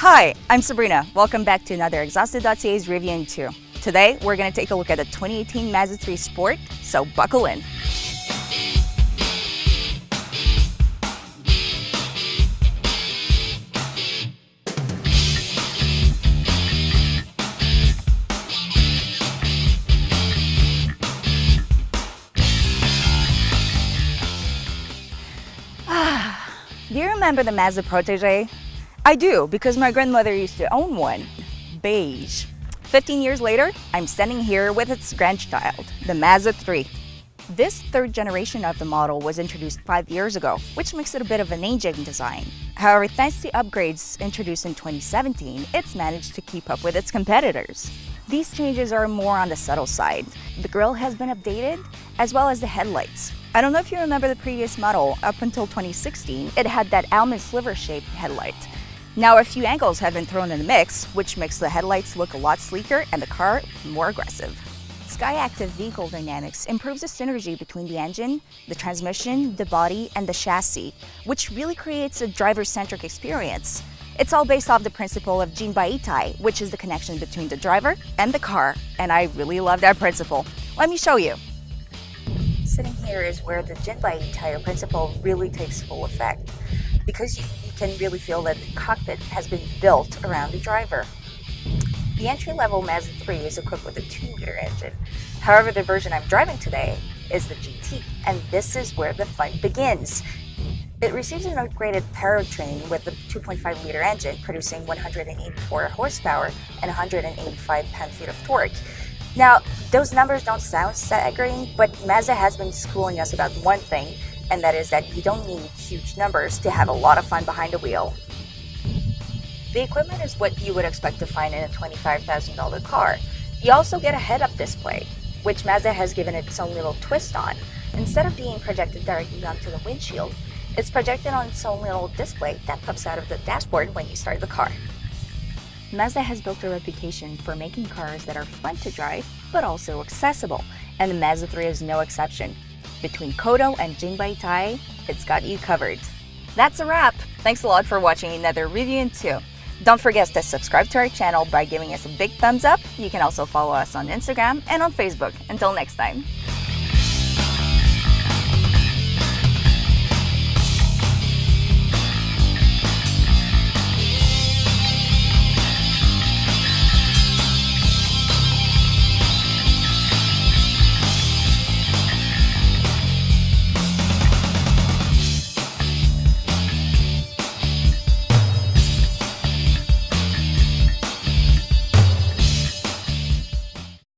Hi, I'm Sabrina. Welcome back to another exhausted.ca's review in 2. Today, we're going to take a look at the 2018 Mazda3 Sport, so buckle in. Do you remember the Mazda Protege? I do, because my grandmother used to own one. Beige. 15 years later, I'm standing here with its grandchild, the Mazda 3. This third generation of the model was introduced 5 years ago, which makes it a bit of an aging design. However, thanks to upgrades introduced in 2017, it's managed to keep up with its competitors. These changes are more on the subtle side. The grille has been updated, as well as the headlights. I don't know if you remember the previous model. Up until 2016, it had that almond sliver-shaped headlight. Now a few angles have been thrown in the mix, which makes the headlights look a lot sleeker and the car more aggressive. Skyactiv Vehicle Dynamics improves the synergy between the engine, the transmission, the body, and the chassis, which really creates a driver-centric experience. It's all based off the principle of Jinbaitai, which is the connection between the driver and the car, and I really love that principle. Let me show you. Sitting here is where the Jinbaitai principle really takes full effect, because you can really feel that the cockpit has been built around the driver. The entry-level Mazda 3 is equipped with a 2-liter engine. However, the version I'm driving today is the GT, and this is where the fun begins. It receives an upgraded powertrain with the 2.5-liter engine, producing 184 horsepower and 185 pound-feet of torque. Now, those numbers don't sound staggering, but Mazda has been schooling us about one thing, and that is that you don't need huge numbers to have a lot of fun behind the wheel. The equipment is what you would expect to find in a $25,000 car. You also get a head-up display, which Mazda has given its own little twist on. Instead of being projected directly onto the windshield, it's projected on its own little display that pops out of the dashboard when you start the car. Mazda has built a reputation for making cars that are fun to drive, but also accessible, and the Mazda 3 is no exception. Between Kodo and Jinbaitai, it's got you covered. That's a wrap! Thanks a lot for watching another review in 2. Don't forget to subscribe to our channel by giving us a big thumbs up. You can also follow us on Instagram and on Facebook. Until next time.